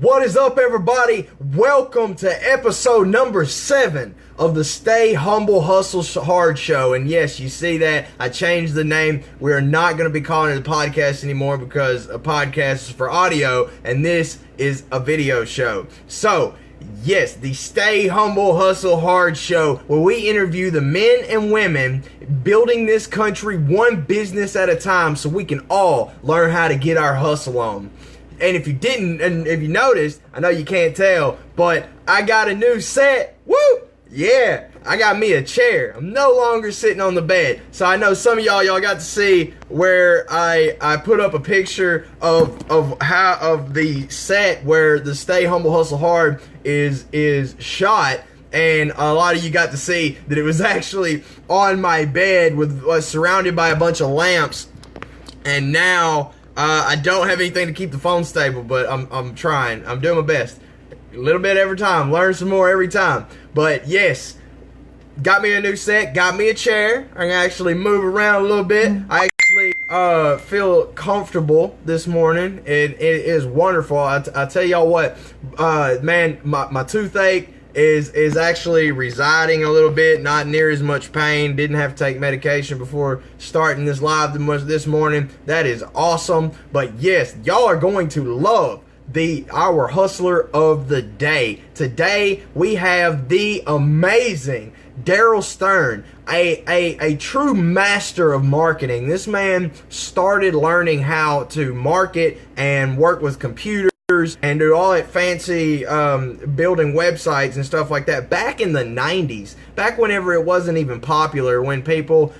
What is up, everybody? Welcome to episode number 7 of the Stay Humble Hustle Hard Show. And yes, you see that I changed the name. We are not going to be calling it a podcast anymore because a podcast is for audio and this is a video show. So yes, the Stay Humble Hustle Hard Show, where we interview the men and women building this country one business at a time so we can all learn how to get our hustle on. And if you didn't, and if you noticed, I know you can't tell, but I got a new set. Woo! Yeah, I got me a chair. I'm no longer sitting on the bed. So I know some of y'all got to see where I put up a picture of the set where the Stay Humble Hustle Hard is shot. And a lot of you got to see that it was actually on my bed was surrounded by a bunch of lamps. And now I don't have anything to keep the phone stable, but I'm trying. I'm doing my best. A little bit every time. Learn some more every time. But yes, got me a new set. Got me a chair. I can actually move around a little bit. I actually feel comfortable this morning. It is wonderful. I tell y'all what, man, my toothache is actually residing a little bit, not near as much pain. Didn't have to take medication before starting this live this morning. That is awesome. But yes, y'all are going to love our hustler of the day. Today we have the amazing Darrell Stern, a true master of marketing. This man started learning how to market and work with computers and do all that fancy building websites and stuff like that back in the 90s, back whenever it wasn't even popular, when people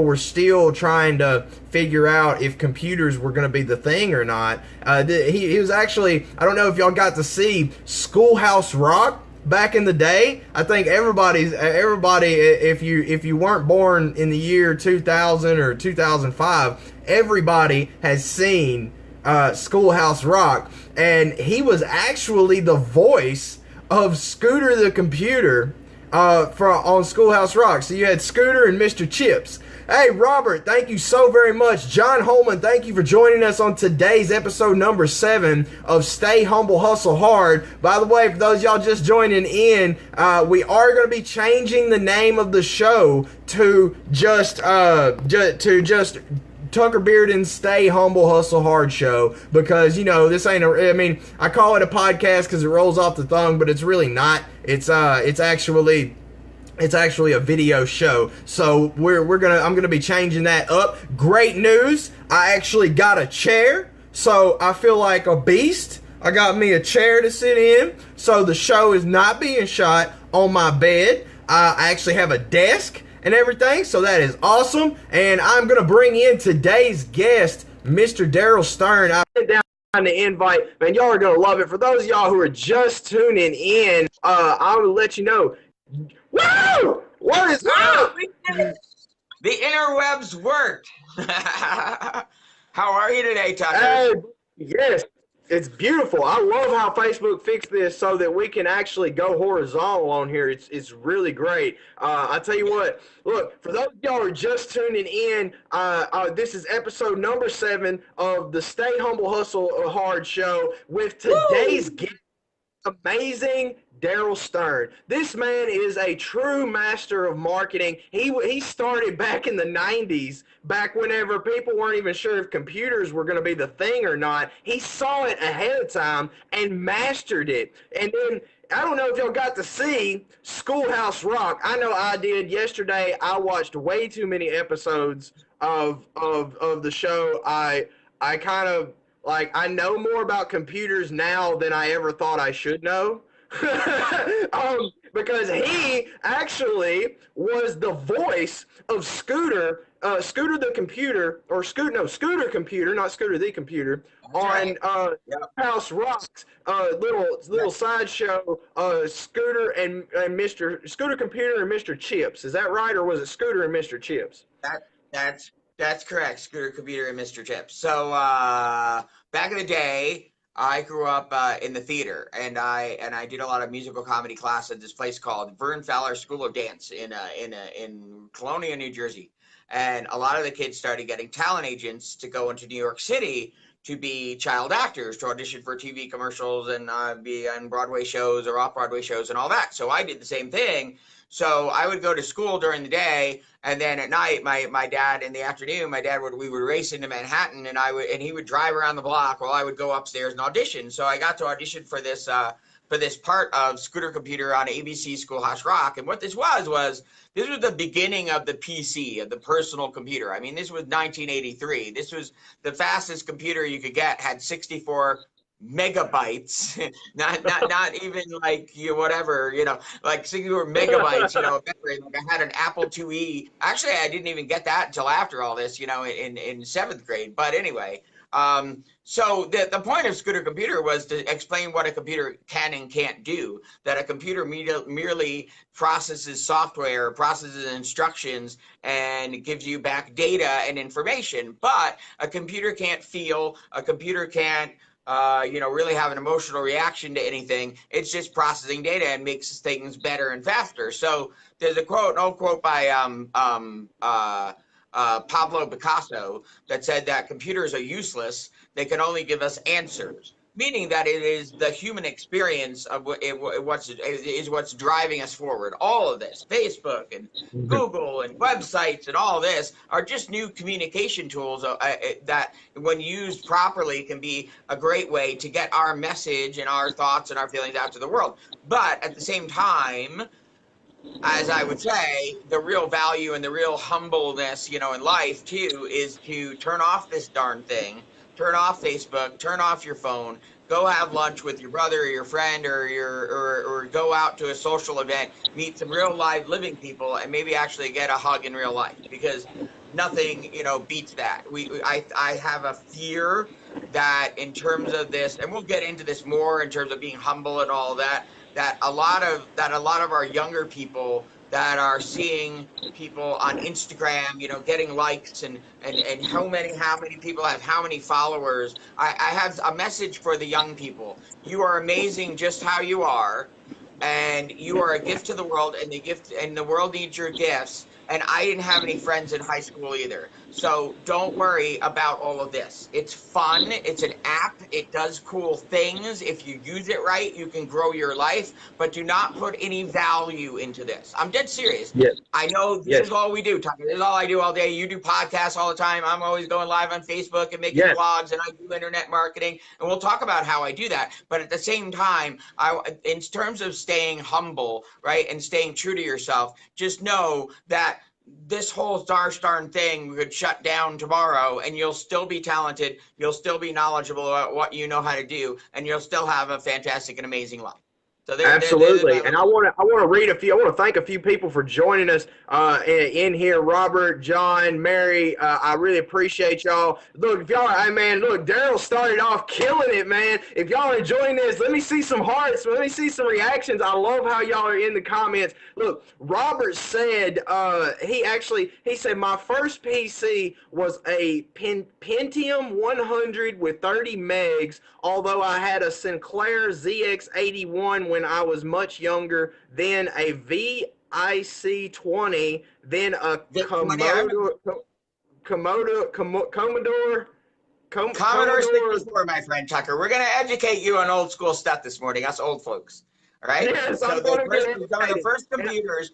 were still trying to figure out if computers were going to be the thing or not. He was actually, I don't know if y'all got to see SchoolHouse Rock back in the day. I think everybody, if you weren't born in the year 2000 or 2005, everybody has seen SchoolHouse Rock, and he was actually the voice of Scooter the computer on SchoolHouse Rock. So you had Scooter and Mr. Chips. Hey, Robert, thank you so very much. John Holman, thank you for joining us on today's episode number 7 of Stay Humble Hustle Hard. By the way, for those y'all just joining in, we are going to be changing the name of the show to just Tucker Bearden Stay Humble Hustle Hard Show, because this ain't I call it a podcast because it rolls off the tongue, but it's really not. It's actually a video show. So I'm gonna be changing that up. Great news, I actually got a chair, so I feel like a beast. I got me a chair to sit in, so the show is not being shot on my bed. I actually have a desk and everything, so that is awesome. And I'm gonna bring in today's guest, Mr. Darrell Stern. I sent down the invite, man. Y'all are gonna love it. For those of y'all who are just tuning in, I will let you know. Woo! What is up? The interwebs worked. How are you today, Tucker? Hey, yes. It's beautiful. I love how Facebook fixed this so that we can actually go horizontal on here. It's really great. I tell you what, look, for those of y'all who are just tuning in, this is episode number 7 of the Stay Humble Hustle Hard Show with today's guest, amazing Darrell Stern. This man is a true master of marketing. He started back in the 90s, back whenever people weren't even sure if computers were going to be the thing or not. He saw it ahead of time and mastered it. And then, I don't know if y'all got to see SchoolHouse Rock. I know I did. Yesterday, I watched way too many episodes of the show. I kind of, I know more about computers now than I ever thought I should know. Because he actually was the voice of Scooter the computer, or Scooter computer, not Scooter the computer, on House Rock's little sideshow, Scooter and Scooter computer and Mr. Chips. Is that right, or was it Scooter and Mr. Chips? That's correct. Scooter computer and Mr. Chips. So back in the day, I grew up in the theater, and I did a lot of musical comedy class at this place called Vern Fowler School of Dance in Colonia, New Jersey. And a lot of the kids started getting talent agents to go into New York City to be child actors, to audition for TV commercials and be on Broadway shows or off-Broadway shows and all that. So I did the same thing. So I would go to school during the day, and then at night, my dad in the afternoon, we would race into Manhattan, and he would drive around the block while I would go upstairs and audition. So I got to audition for this part of Scooter Computer on ABC Schoolhouse Rock. And what this was this was the beginning of the PC, of the personal computer. I mean, this was 1983. This was the fastest computer you could get, had 64 megabytes, not even like like 64 megabytes, like I had an Apple IIe. Actually, I didn't even get that until after all this, in seventh grade. But anyway, so the point of Scooter Computer was to explain what a computer can and can't do, that a computer merely processes software, processes instructions, and gives you back data and information. But a computer can't feel, a computer can't really have an emotional reaction to anything. It's just processing data and makes things better and faster. So there's an old quote by Pablo Picasso that said that computers are useless. They can only give us answers, meaning that it is the human experience of what's driving us forward. All of this, Facebook and Google and websites and all this are just new communication tools that, when used properly, can be a great way to get our message and our thoughts and our feelings out to the world. But at the same time, as I would say, the real value and the real humbleness, in life too, is to turn off this darn thing, turn off Facebook, turn off your phone, go have lunch with your brother or your friend or go out to a social event, meet some real live living people, and maybe actually get a hug in real life, because nothing, beats that. I have a fear that in terms of this, and we'll get into this more in terms of being humble and all that a lot of our younger people that are seeing people on Instagram, getting likes and how many people have how many followers. I have a message for the young people. You are amazing just how you are, and you are a gift to the world, and the world needs your gifts. And I didn't have any friends in high school either. So don't worry about all of this. It's fun. It's an app. It does cool things. If you use it right, you can grow your life. But do not put any value into this. I'm dead serious. Yes. I know this is all we do, Tucker. This is all I do all day. You do podcasts all the time. I'm always going live on Facebook and making vlogs, and I do internet marketing. And we'll talk about how I do that. But at the same time, in terms of staying humble, right, and staying true to yourself, just know that this whole darn thing could shut down tomorrow, and you'll still be talented, you'll still be knowledgeable about what you know how to do, and you'll still have a fantastic and amazing life. So absolutely. And I want to read a few. I want to thank a few people for joining us in here. Robert, John, Mary. I really appreciate y'all. Look, if y'all, look, Darrell started off killing it, man. If y'all are enjoying this, let me see some hearts. Let me see some reactions. I love how y'all are in the comments. Look, Robert said he said my first PC was a Pentium 100 with 30 megs. Although I had a Sinclair ZX81 when I was much younger, then a VIC20, then a Commodore 64, my friend Tucker. We're going to educate you on old school stuff this morning, us old folks. All right? Yes, so some of the first computers,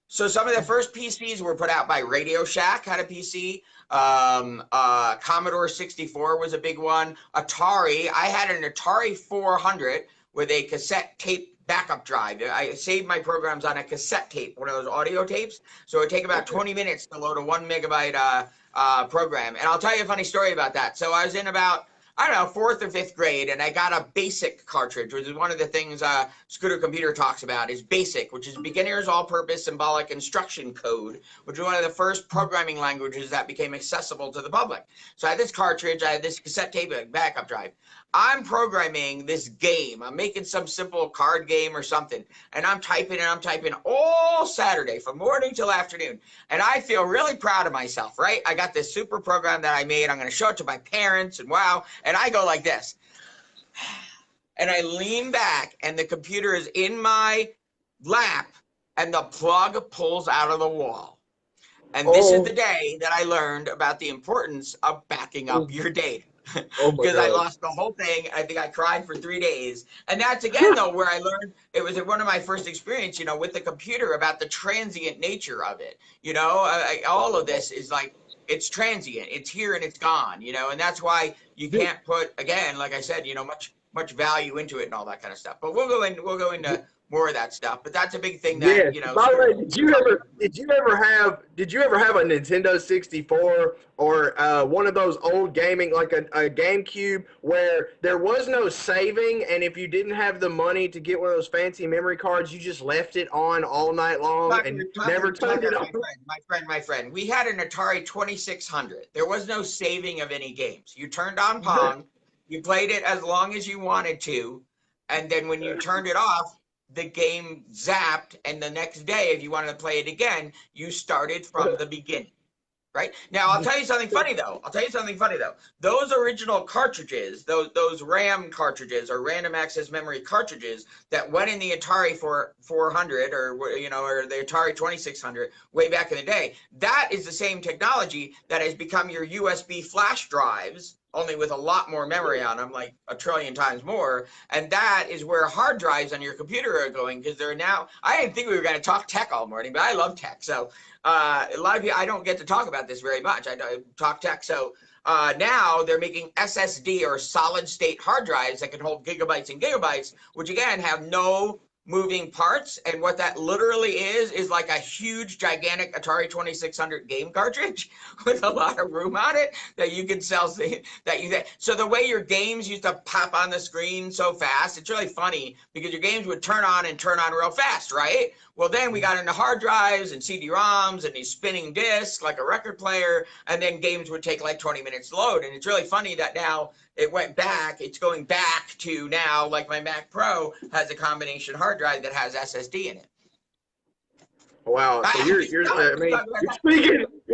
so some of the first PCs were put out by Radio Shack, had a PC. Commodore 64 was a big one. Atari, I had an Atari 400 with a cassette tape backup drive. I saved my programs on a cassette tape, one of those audio tapes. So it would take about 20 minutes to load a 1 megabyte program. And I'll tell you a funny story about that. So I was in about, I don't know, 4th or 5th grade, and I got a BASIC cartridge, which is one of the things Scooter Computer talks about, is BASIC, which is Beginner's All-Purpose Symbolic Instruction Code, which was one of the first programming languages that became accessible to the public. So I had this cartridge, I had this cassette tape backup drive. I'm programming this game. I'm making some simple card game or something, and I'm typing all Saturday from morning till afternoon, and I feel really proud of myself, right? I got this super program that I made. I'm going to show it to my parents, and wow. And I go like this, and I lean back, and the computer is in my lap, and the plug pulls out of the wall. And this is the day that I learned about the importance of backing up your data. Oh my because I God. lost the whole thing. I think I cried for 3 days. And that's again though where I learned, it was one of my first experience, with the computer, about the transient nature of it. All of this is like, it's transient. It's here and it's gone. And that's why you Dude, can't put, again, like I said, much value into it and all that kind of stuff. But we'll go into more of that stuff. But that's a big thing that, yes. By the way, you're talking about. did you ever have a Nintendo 64 or one of those old gaming, like a GameCube, where there was no saving, and if you didn't have the money to get one of those fancy memory cards, you just left it on all night long and never turned it off? My friend. We had an Atari 2600. There was no saving of any games. You turned on Pong, you played it as long as you wanted to, and then when you turned it off, the game zapped, and the next day, if you wanted to play it again, you started from the beginning. Right? Now, I'll tell you something funny though. Those original cartridges, those RAM cartridges or random access memory cartridges that went in the Atari 400 or the Atari 2600 way back in the day, that is the same technology that has become your USB flash drives, only with a lot more memory on them, like a trillion times more. And that is where hard drives on your computer are going, because they're now, I didn't think we were going to talk tech all morning, but I love tech. So a lot of you, I don't get to talk about this very much. I talk tech. So now they're making SSD or solid state hard drives that can hold gigabytes and gigabytes, which again have no moving parts. And what that literally is like a huge, gigantic Atari 2600 game cartridge with a lot of room on it that you can sell. So the way your games used to pop on the screen so fast, it's really funny because your games would turn on real fast, right? Well, then we got into hard drives and CD-ROMs and these spinning discs like a record player, and then games would take like 20 minutes to load. And it's really funny that now it's going back to now, like my Mac Pro has a combination hard drive that has SSD in it. Wow, so you're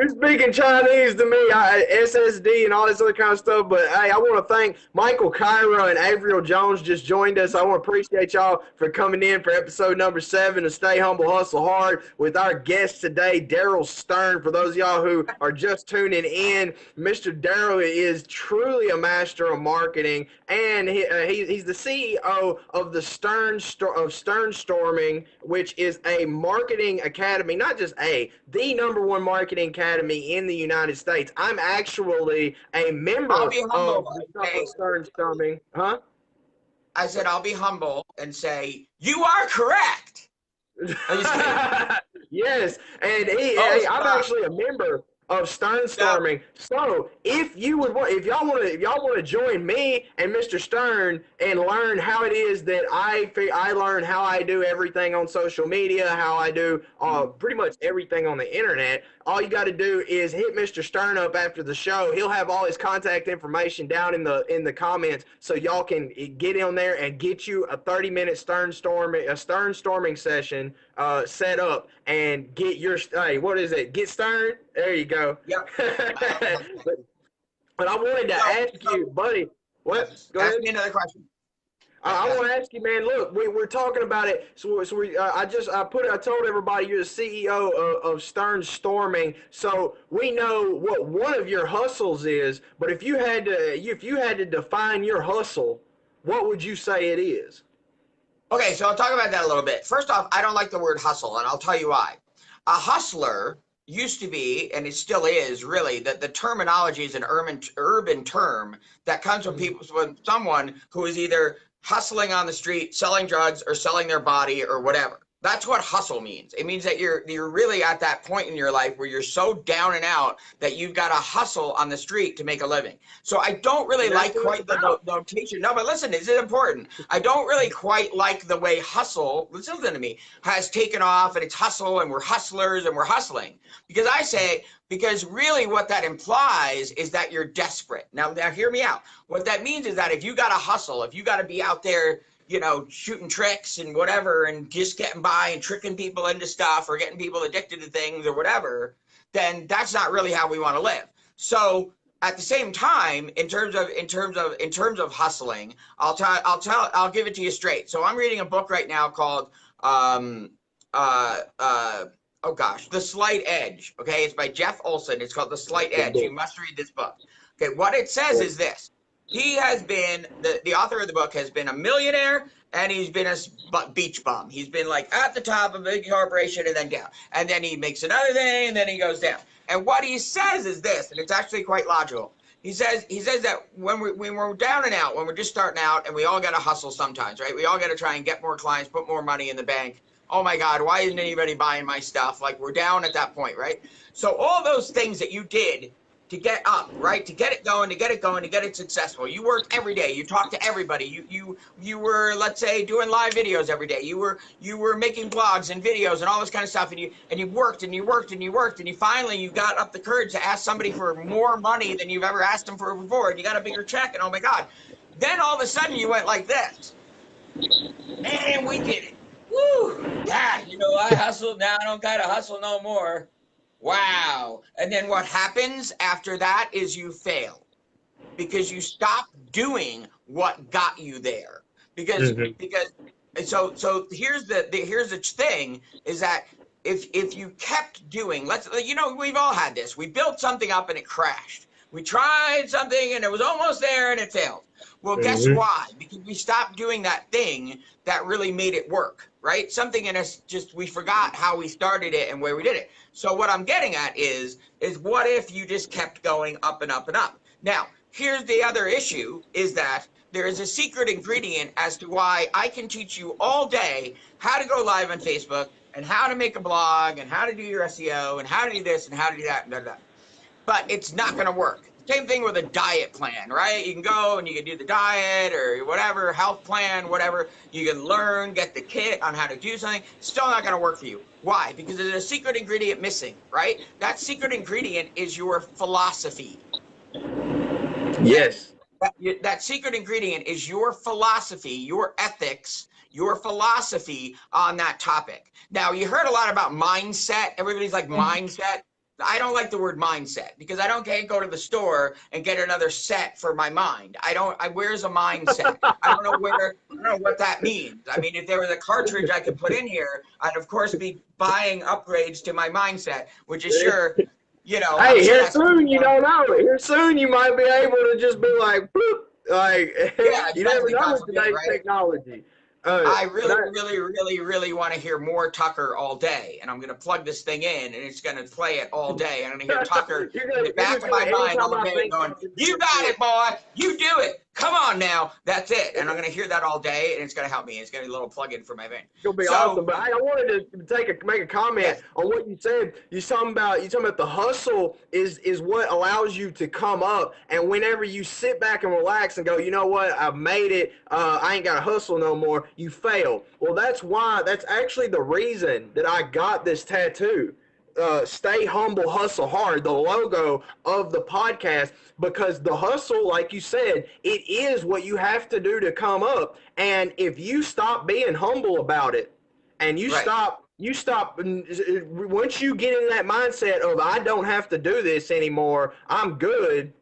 speaking Chinese to me, SSD and all this other kind of stuff. But hey, I want to thank Michael Kyra and Avriel Jones just joined us. I want to appreciate y'all for coming in for episode number 7 of Stay Humble, Hustle Hard with our guest today, Darrell Stern. For those of y'all who are just tuning in, Mr. Darrell is truly a master of marketing, and he's the CEO of the Stern Storming, which is a marketing academy, not just the #1 marketing academy in the United States. I'm actually a member of the Stern Storming. Huh? I said, I'll be humble and say, you are correct. Yes, and I'm actually a member of Stern Storming. So if y'all want to join me and Mr. Stern and learn how it is that I learn how I do everything on social media, how I do pretty much everything on the internet, all you got to do is hit Mr. Stern up after the show. He'll have all his contact information down in the comments, so y'all can get in there and get you a 30-minute Stern Storming session set up and get your what is it? Get Stern. There you go. Yep. but I wanted to ask you, buddy. What? Go ahead. Ask me another question. I want to ask you, man. Look, we're talking about it. I told everybody you're the CEO of Stern Storming. So we know what one of your hustles is. But if you had to define your hustle, what would you say it is? Okay, so I'll talk about that a little bit. First off, I don't like the word hustle, and I'll tell you why. A hustler used to be, and it still is, really, that the terminology is an urban term that comes from someone who is either hustling on the street, selling drugs, or selling their body, or whatever. That's what hustle means. It means that you're really at that point in your life where you're so down and out that you've got to hustle on the street to make a living. So I don't really like quite the notation. No, but listen, this is important. I don't really quite like the way hustle, listen to me, has taken off, and it's hustle, and we're hustlers, and we're hustling. Because really what that implies is that you're desperate. Now hear me out. What that means is that if you got to hustle, if you got to be out there, shooting tricks and whatever, and just getting by and tricking people into stuff or getting people addicted to things or whatever, then that's not really how we want to live. So at the same time, in terms of hustling, I'll give it to you straight. So I'm reading a book right now called The Slight Edge. Okay, it's by Jeff Olson. It's called The Slight Edge. You must read this book. Okay, what it says is this. He has been, the author of the book has been a millionaire, and he's been a beach bum. He's been like at the top of a big corporation and then down. And then he makes another thing and then he goes down. And what he says is this, and it's actually quite logical. He says that when we're down and out, when we're just starting out, and we all got to hustle sometimes, right? We all got to try and get more clients, put more money in the bank. Oh my God, why isn't anybody buying my stuff? Like, we're down at that point, right? So all those things that you did to get up, right? To get it going, to get it successful. You worked every day. You talked to everybody. You were, let's say, doing live videos every day. You were making blogs and videos and all this kind of stuff. And you worked and you finally you got up the courage to ask somebody for more money than you've ever asked them for before. And you got a bigger check. And oh my God. Then all of a sudden you went like this. Man, we did it. Woo! God, I hustled. Now I don't gotta hustle no more. Wow. And then what happens after that is you fail because you stop doing what got you there. Because so here's the thing is that if you kept doing, we've all had this. We built something up and it crashed. We tried something and it was almost there and it failed. Well, guess why? Because we stopped doing that thing that really made it work, right? Something in us we forgot how we started it and where we did it. So what I'm getting at is what if you just kept going up and up and up? Now, here's the other issue is that there is a secret ingredient as to why I can teach you all day how to go live on Facebook and how to make a blog and how to do your SEO and how to do this and how to do that and that. But it's not going to work. Same thing with a diet plan, right? You can go and you can do the diet or whatever, health plan, whatever. You can learn, get the kit on how to do something. Still not going to work for you. Why? Because there's a secret ingredient missing, right? That secret ingredient is your philosophy. Yes. That secret ingredient is your philosophy, your ethics, your philosophy on that topic. Now, you heard a lot about mindset. Everybody's like mindset. I don't like the word mindset because I can't go to the store and get another set for my mind. Where's a mindset? I don't know what that means. I mean, if there was a cartridge I could put in here, I'd of course be buying upgrades to my mindset, which is sure, Hey, here soon you don't know it. Here soon you might be able to just be like, bloop, like, you never know with today's technology. I really want to hear more Tucker all day, and I'm going to plug this thing in, and it's going to play it all day. I'm going to hear Tucker in the back of my mind all day going, "You got it, boy. You do it. Come on now. That's it." And I'm going to hear that all day, and it's going to help me. It's going to be a little plug-in for my vein. It'll be awesome. But I wanted to make a comment on what you said. You're talking about the hustle is what allows you to come up, and whenever you sit back and relax and go, you know what, I've made it. I ain't got to hustle no more. You fail. Well, that's actually the reason that I got this tattoo. Stay humble, hustle hard, the logo of the podcast, because the hustle, like you said, it is what you have to do to come up. And if you stop being humble about it and you stop, once you get in that mindset of I don't have to do this anymore, I'm good,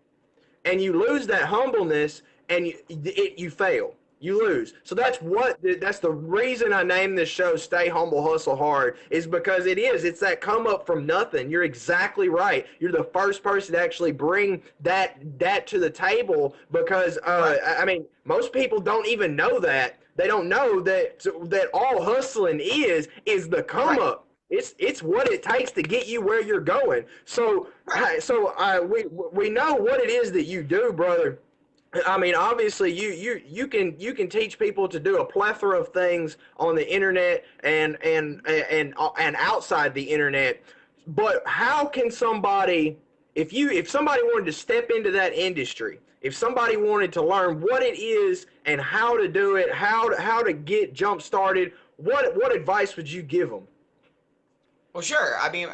and you lose that humbleness and you fail. You lose. So that's the reason I named this show Stay Humble, Hustle Hard, is because it's that come up from nothing. You're exactly right. You're the first person to actually bring that to the table because, I mean, most people don't even know that. They don't know that all hustling is the come up. It's what it takes to get you where you're going. So we know what it is that you do, brother. I mean, obviously, you can teach people to do a plethora of things on the internet and outside the internet. But how can somebody, if somebody wanted to step into that industry, if somebody wanted to learn what it is and how to do it, how to get jump started, what advice would you give them? Well, sure. I mean,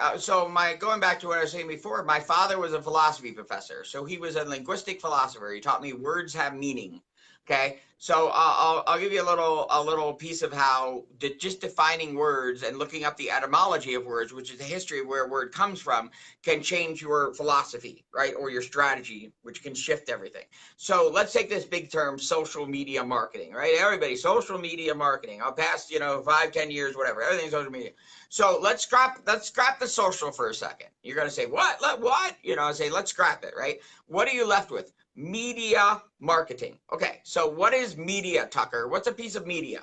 going back to what I was saying before, my father was a philosophy professor. So he was a linguistic philosopher. He taught me words have meaning. Okay. So I'll give you a little piece of how just defining words and looking up the etymology of words, which is the history of where a word comes from, can change your philosophy, right? Or your strategy, which can shift everything. So let's take this big term, social media marketing, right? Everybody, social media marketing. I'll pass, 5, 10 years, whatever, everything's social media. So let's scrap the social for a second. You're going to say, what? I say, let's scrap it, right? What are you left with? Media marketing. Okay, so what is media, Tucker? What's a piece of media?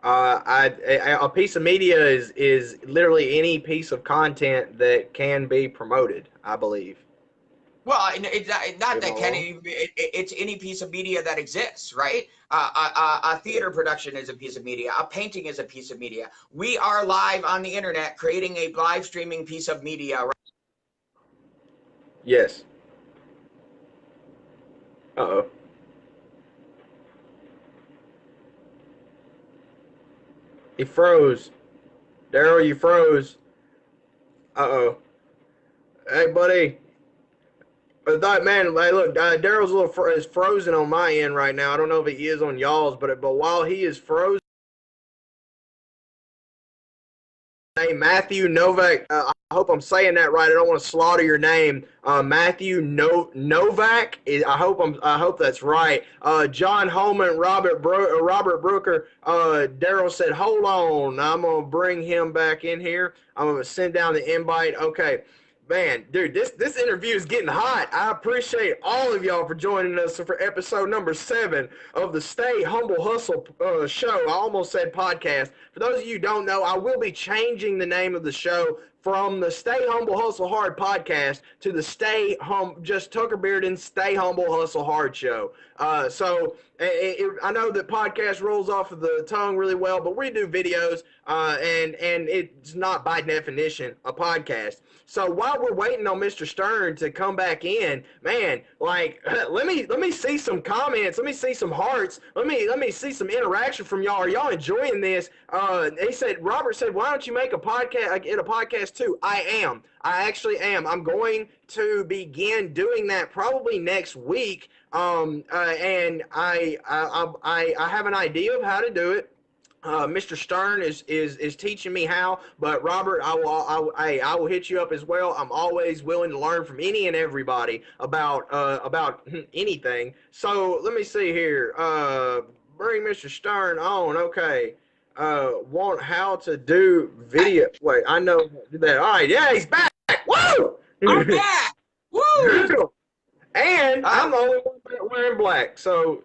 A piece of media is literally any piece of content that can be promoted, I believe. Well, it's not Am I that wrong? it's any piece of media that exists, right? A theater production is a piece of media. A painting is a piece of media. We are live on the internet creating a live streaming piece of media. Right? Yes. Uh-oh. He froze. Darrell, you froze. Uh-oh. Hey, buddy. Man, hey, look, Darrell's a little is frozen on my end right now. I don't know if he is on y'all's, but while he is frozen, hey, Matthew Novak. I hope I'm saying that right. I don't want to slaughter your name. Matthew Novak. I hope that's right. John Holman, Robert Brooker. Darrell said, "Hold on, I'm gonna bring him back in here. I'm gonna send down the invite." Okay. Man, dude, this interview is getting hot. I appreciate all of y'all for joining us for episode number 7 of the Stay Humble Hustle show. I almost said podcast. For those of you who don't know, I will be changing the name of the show from the Stay Humble Hustle Hard podcast to the just Tucker Bearden Stay Humble Hustle Hard show. I know that podcast rolls off of the tongue really well, but we do videos, and it's not by definition a podcast. So while we're waiting on Mr. Stern to come back in, man, like let me see some comments, let me see some hearts, let me see some interaction from y'all. Are y'all enjoying this? Robert said, why don't you make a podcast? Get a podcast too. I actually am. I'm going to begin doing that probably next week. And I have an idea of how to do it. Mr. Stern is teaching me how, but Robert, I will hit you up as well. I'm always willing to learn from any and everybody about anything. So let me see here. Bring Mr. Stern on. Okay. Want how to do video? Wait, I know that. All right, yeah, he's back. Woo! I'm back. Woo! And I'm the only one wearing black, so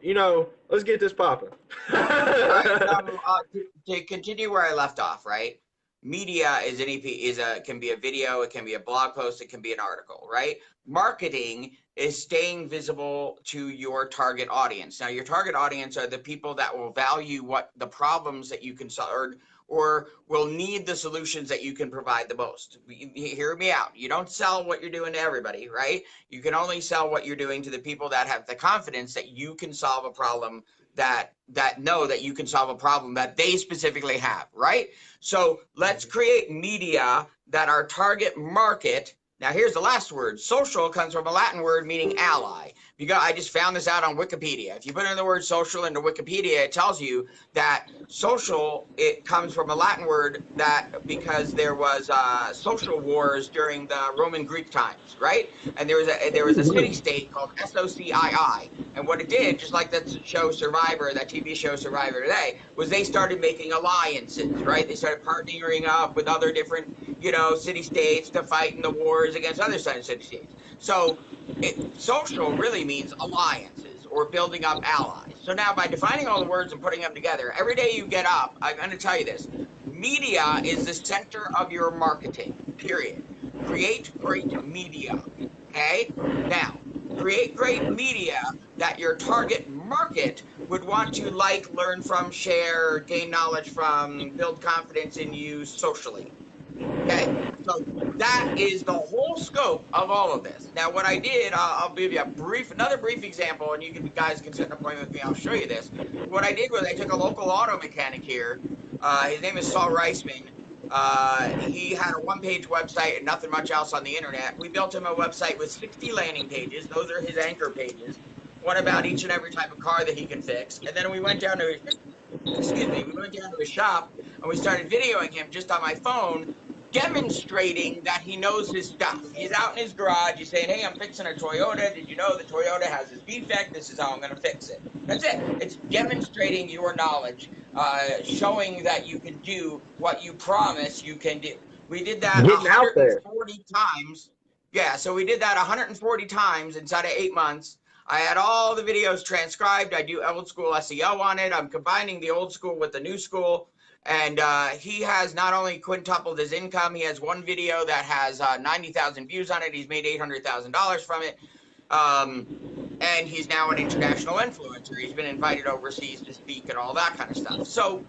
let's get this popping. To continue where I left off, right? Media can be a video, it can be a blog post, it can be an article, right? Marketing is staying visible to your target audience. Now, your target audience are the people that will value what the problems that you can solve, or will need the solutions that you can provide the most. Hear me out. You don't sell what you're doing to everybody, right? You can only sell what you're doing to the people that have the confidence that you can solve a problem, that know that you can solve a problem that they specifically have, right? So let's create media that our target market. Now, here's the last word. Social comes from a Latin word meaning ally. I just found this out on Wikipedia. If you put in the word social into Wikipedia, it tells you that social, it comes from a Latin word that because there was social wars during the Roman Greek times, right? And there was a city-state called SOCII. And what it did, just like that show Survivor, that TV show Survivor today, was they started making alliances, right? They started partnering up with other different, city-states to fight in the wars against other city-states. So social really means alliances or building up allies. So now by defining all the words and putting them together, every day you get up, I'm going to tell you this. Media is the center of your marketing, period. Create great media, okay? Now, create great media that your target market would want to like, learn from, share, gain knowledge from, build confidence in you socially. Okay, so that is the whole scope of all of this. Now, what I did, I'll give you another brief example, and you guys can set an appointment with me. I'll show you this. What I did was I took a local auto mechanic here. His name is Saul Reisman. He had a one-page website and nothing much else on the internet. We built him a website with 60 landing pages. Those are his anchor pages. One about each and every type of car that he can fix. And then we went down to his shop and we started videoing him just on my phone, demonstrating that he knows his stuff. He's out in his garage. He's saying, hey, I'm fixing a Toyota. Did you know the Toyota has this defect? This is how I'm going to fix it. That's it. It's demonstrating your knowledge, showing that you can do what you promise you can do. We did that 140 times. Yeah, so we did that 140 times inside of 8 months. I had all the videos transcribed. I do old school SEO on it. I'm combining the old school with the new school. And he has not only quintupled his income, he has one video that has 90,000 views on it. He's made $800,000 from it. And he's now an international influencer. He's been invited overseas to speak and all that kind of stuff. So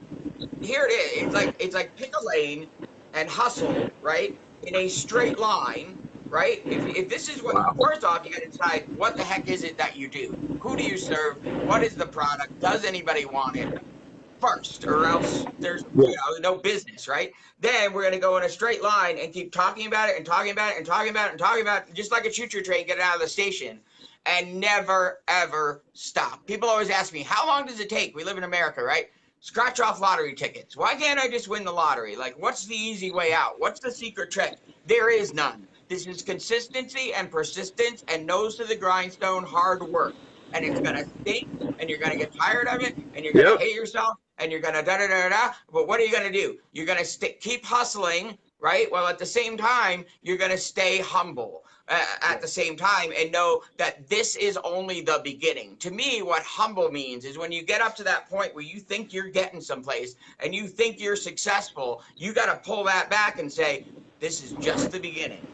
here it is. It's like pick a lane and hustle, right? In a straight line, right? If this is what, first off, you got to decide what the heck is it that you do? Who do you serve? What is the product? Does anybody want it? First, or else there's no business, right? Then we're going to go in a straight line and keep talking about it and talking about it and talking about it and talking about it, just like a choo-choo train getting out of the station, and never, ever stop. People always ask me, how long does it take? We live in America, right? Scratch off lottery tickets. Why can't I just win the lottery? Like, what's the easy way out? What's the secret trick? There is none. This is consistency and persistence and nose to the grindstone hard work. And it's going to stink, and you're going to get tired of it, and you're going to hate yourself, and you're going to da-da-da-da-da. But what are you going to do? You're going to keep hustling, right? Well, at the same time, you're going to stay humble at the same time and know that this is only the beginning. To me, what humble means is when you get up to that point where you think you're getting someplace and you think you're successful, you got to pull that back and say, this is just the beginning.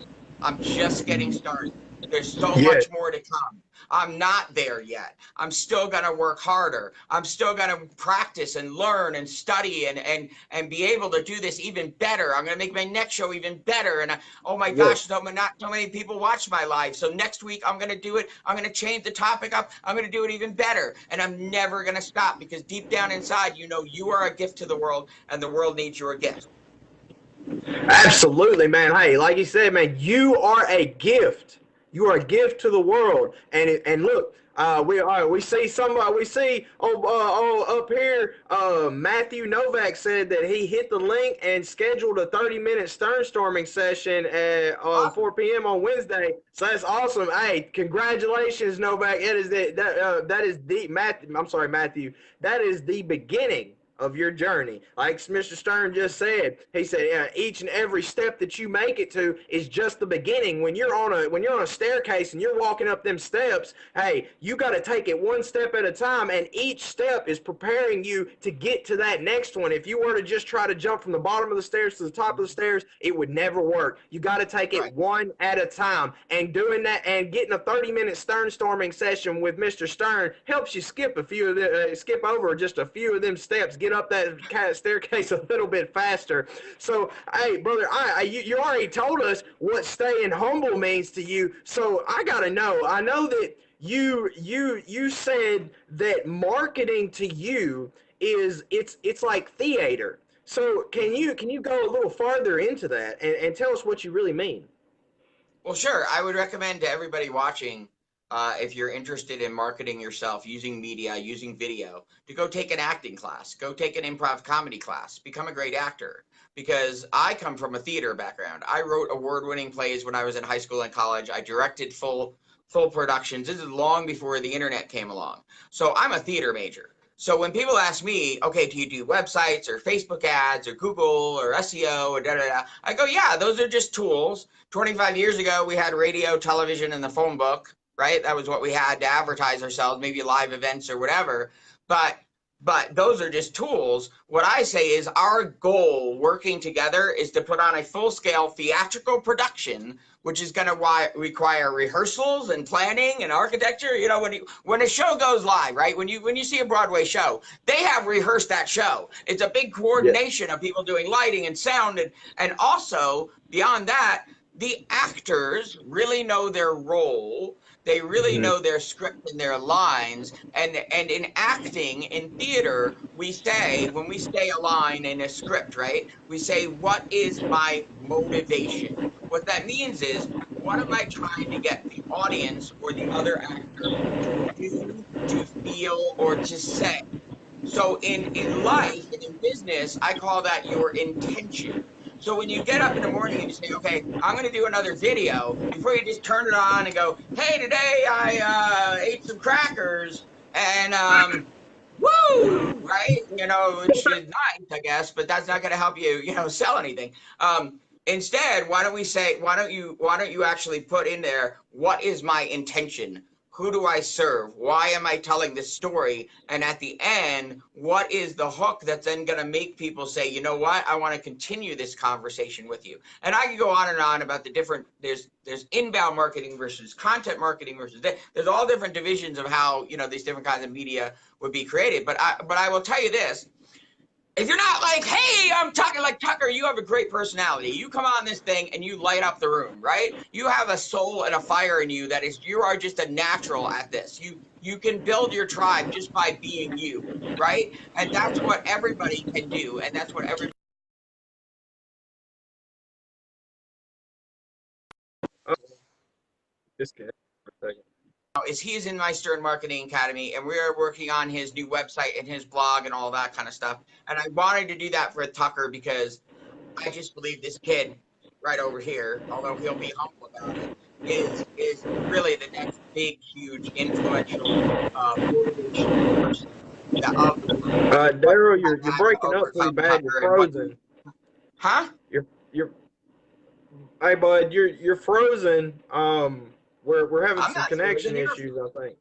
I'm just getting started. There's so much more to come. I'm not there yet. I'm still going to work harder. I'm still going to practice and learn and study and be able to do this even better. I'm going to make my next show even better. And oh my gosh, not so many people watch my live. So next week I'm going to do it. I'm going to change the topic up. I'm going to do it even better. And I'm never going to stop because deep down inside, you know, you are a gift to the world and the world needs your gift. Absolutely, man. Hey, like you said, man, you are a gift. You are a gift to the world. And look, we see up here. Matthew Novak said that he hit the link and scheduled a 30-minute Sternstorming session at 4 p.m. on Wednesday. So that's awesome. Hey, congratulations, Novak. That is the Matthew. I'm sorry, Matthew. That is the beginning of your journey. Like Mr. Stern just said, he said, each and every step that you make it to is just the beginning. When you're on a staircase and you're walking up them steps, hey, you got to take it one step at a time, and each step is preparing you to get to that next one. If you were to just try to jump from the bottom of the stairs to the top of the stairs, it would never work. You got to take it one at a time, and doing that and getting a 30-minute Sternstorming session with Mr. Stern helps you skip over just a few of them steps, get up that kind of staircase a little bit faster. So, hey, brother, you already told us what staying humble means to you. So I gotta know. I know that you said that marketing to you is it's like theater. So can you go a little farther into that and tell us what you really mean? Well, sure. I would recommend to everybody watching, if you're interested in marketing yourself, using media, using video, to go take an acting class, go take an improv comedy class, become a great actor. Because I come from a theater background. I wrote award-winning plays when I was in high school and college. I directed full productions. This is long before the internet came along. So I'm a theater major. So when people ask me, okay, do you do websites or Facebook ads or Google or SEO or da-da-da, I go, yeah, those are just tools. 25 years ago, we had radio, television, and the phone book. Right? That was what we had to advertise ourselves, maybe live events or whatever. But those are just tools. What I say is our goal working together is to put on a full-scale theatrical production, which is going to require rehearsals and planning and architecture. You know, when a show goes live, right? When you see a Broadway show, they have rehearsed that show. It's a big coordination of people doing lighting and sound. And also, beyond that, the actors really know their role. They really know their script and their lines. And in acting, in theater, we say, when we say a line in a script, right? We say, what is my motivation? What that means is, what am I trying to get the audience or the other actor to do, to feel, or to say? So in life and in business, I call that your intention. So when you get up in the morning and you say, okay, I'm going to do another video, before you just turn it on and go, hey, today I ate some crackers and woo, right? You know, which is nice, I guess, but that's not going to help you, sell anything. Instead, why don't you actually put in there, what is my intention? who do I serve? Why am I telling this story? And at the end, what is the hook that's then going to make people say, you know what, I want to continue this conversation with you? And I can go on and on about the different, there's inbound marketing versus content marketing versus, there's all different divisions of how, you know, these different kinds of media would be created. But I will tell you this. If you're not like, hey, I'm talking like Tucker, you have a great personality. You come on this thing and you light up the room, right? You have a soul and a fire in you that is, you are just a natural at this. You can build your tribe just by being you, right? And that's what everybody can do. And that's what everybody. Just kidding for a second. Is he is in my Stern Marketing Academy, and we're working on his new website and his blog and all that kind of stuff. And I wanted to do that for Tucker because I just believe this kid right over here, although he'll be humble about it, is really the next big, huge, influential, motivational person of the world. Darrell, you're breaking up pretty bad. You're frozen. Huh? You're. Hey, bud, you're frozen. We're having some connection issues, I think.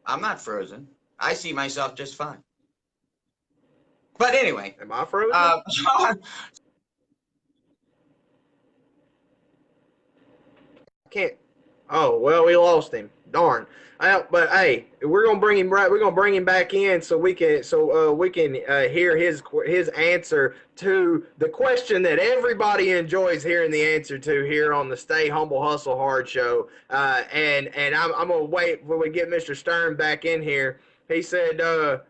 I'm not frozen. I see myself just fine. But anyway. Am I frozen? Can't. Oh well, we lost him. Darn. But hey, we're gonna bring him right. We're gonna bring him back in so we can hear his answer to the question that everybody enjoys hearing the answer to here on the Stay Humble Hustle Hard show. And I'm gonna wait when we get Mr. Stern back in here. He said, oh,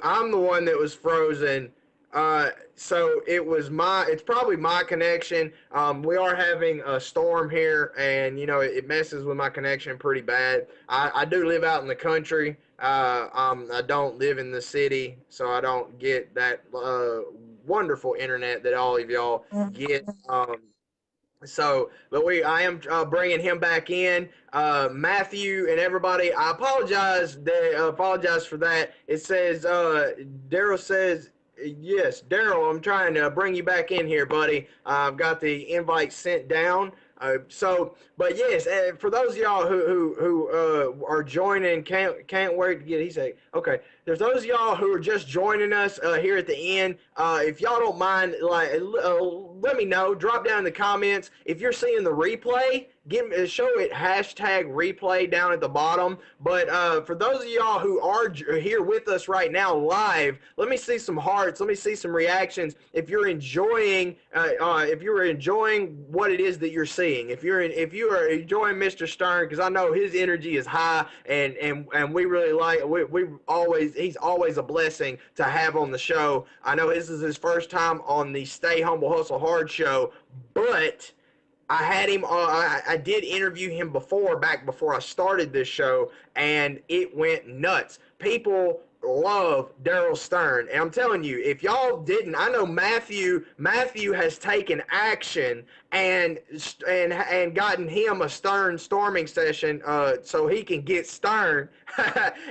I'm the one that was frozen. So it's probably my connection. We are having a storm here, and it messes with my connection pretty bad. I do live out in the country. I don't live in the city, so I don't get that wonderful internet that all of y'all get. But I am bringing him back in. Matthew and everybody, I apologize. Apologize for that. It says Darrell says. Yes, Darrell, I'm trying to bring you back in here, buddy. I've got the invite sent down. But yes, for those of y'all who are joining, can't wait to get. He said, okay. There's those of y'all who are just joining us here at the end. If y'all don't mind, let me know. Drop down in the comments if you're seeing the replay. Show it #replay down at the bottom. But for those of y'all who are here with us right now live, let me see some hearts. Let me see some reactions. If you're enjoying what it is that you're seeing, if you are enjoying Mr. Stern, because I know his energy is high, and we really like he's always a blessing to have on the show. I know this is his first time on the Stay Humble Hustle Hard show, but I had him. I did interview him back before I started this show, and it went nuts. People love Darrell Stern, and I'm telling you, if y'all didn't, I know Matthew has taken action and gotten him a Stern storming session, so he can get Stern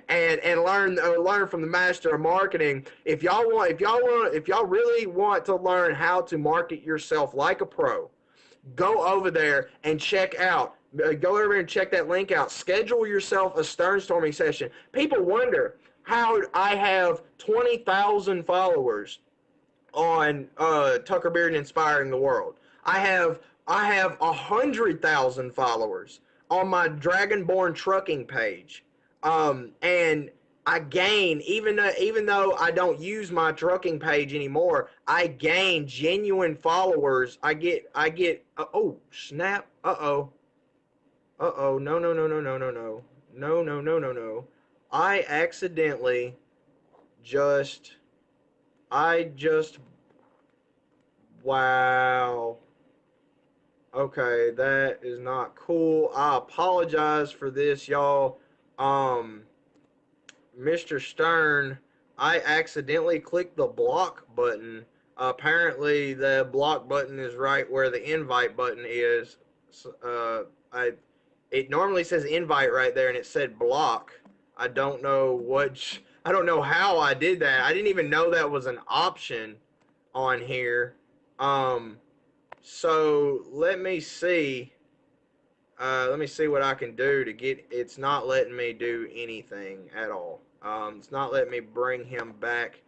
and learn from the master of marketing. If y'all really want to learn how to market yourself like a pro, go over there and check that link out. Schedule yourself a Stern storming session. People wonder how I have 20,000 followers on Tucker Bearden Inspiring the World. I have 100,000 followers on my Dragonborn Trucking page, and I gain, even though I don't use my trucking page anymore, I gain genuine followers. I get oh snap, no, I accidentally wow. Okay, that is not cool. I apologize for this, y'all. Mr. Stern, I accidentally clicked the block button. Apparently, the block button is right where the invite button is. It normally says invite right there, and it said block. I don't know how I did that. I didn't even know that was an option on here. So let me see. Let me see what I can do to get. It's not letting me do anything at all. It's not letting me bring him back.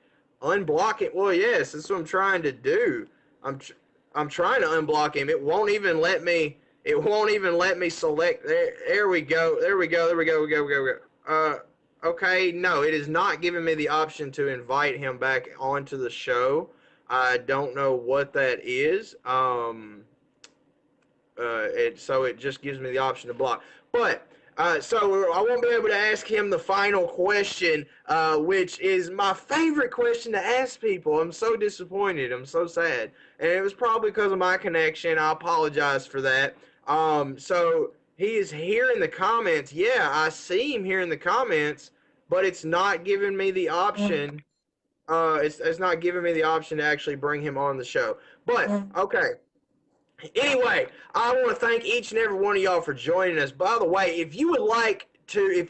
Unblock it. Well, yes, that's what I'm trying to do. I'm trying to unblock him. It won't even let me. It won't even let me select. There we go. There we go. There we go. We go. We go. We go. Okay. No, it is not giving me the option to invite him back onto the show. I don't know what that is. So it just gives me the option to block. But so I won't be able to ask him the final question, which is my favorite question to ask people. I'm so disappointed. I'm so sad. And it was probably because of my connection. I apologize for that. So he is here in the comments. Yeah, I see him here in the comments, but it's not giving me the option. It's not giving me the option to actually bring him on the show. But, okay. Anyway, I want to thank each and every one of y'all for joining us. By the way, if you would like to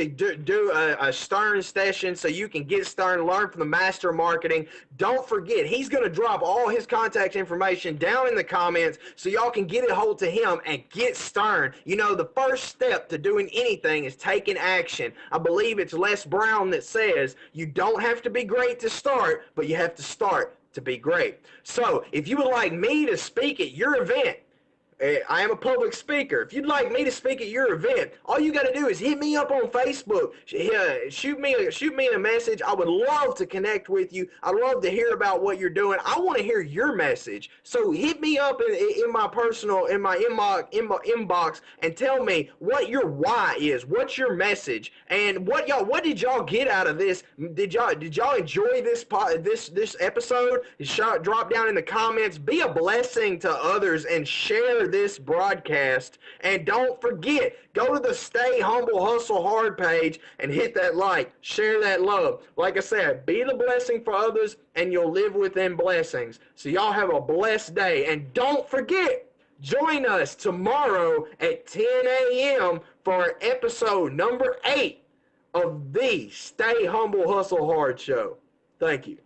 do a Stern session so you can get Stern, learn from the master of marketing, don't forget, he's going to drop all his contact information down in the comments so y'all can get a hold to him and get Stern. You know, the first step to doing anything is taking action. I believe it's Les Brown that says you don't have to be great to start, but you have to start to be great. So if you would like me to speak at your event, I am a public speaker. If you'd like me to speak at your event, all you got to do is hit me up on Facebook. Shoot me a message. I would love to connect with you. I'd love to hear about what you're doing. I want to hear your message. So hit me up in my personal, in my inbox and tell me what your why is. What's your message? And what did y'all get out of this? Did y'all enjoy this episode? Drop down in the comments. Be a blessing to others and share this broadcast. And don't forget, go to the Stay Humble Hustle Hard page and hit that like, share that love. Like I said, be the blessing for others and you'll live within blessings. So y'all have a blessed day. And don't forget, join us tomorrow at 10 a.m. for episode number 8 of the Stay Humble Hustle Hard show. Thank you.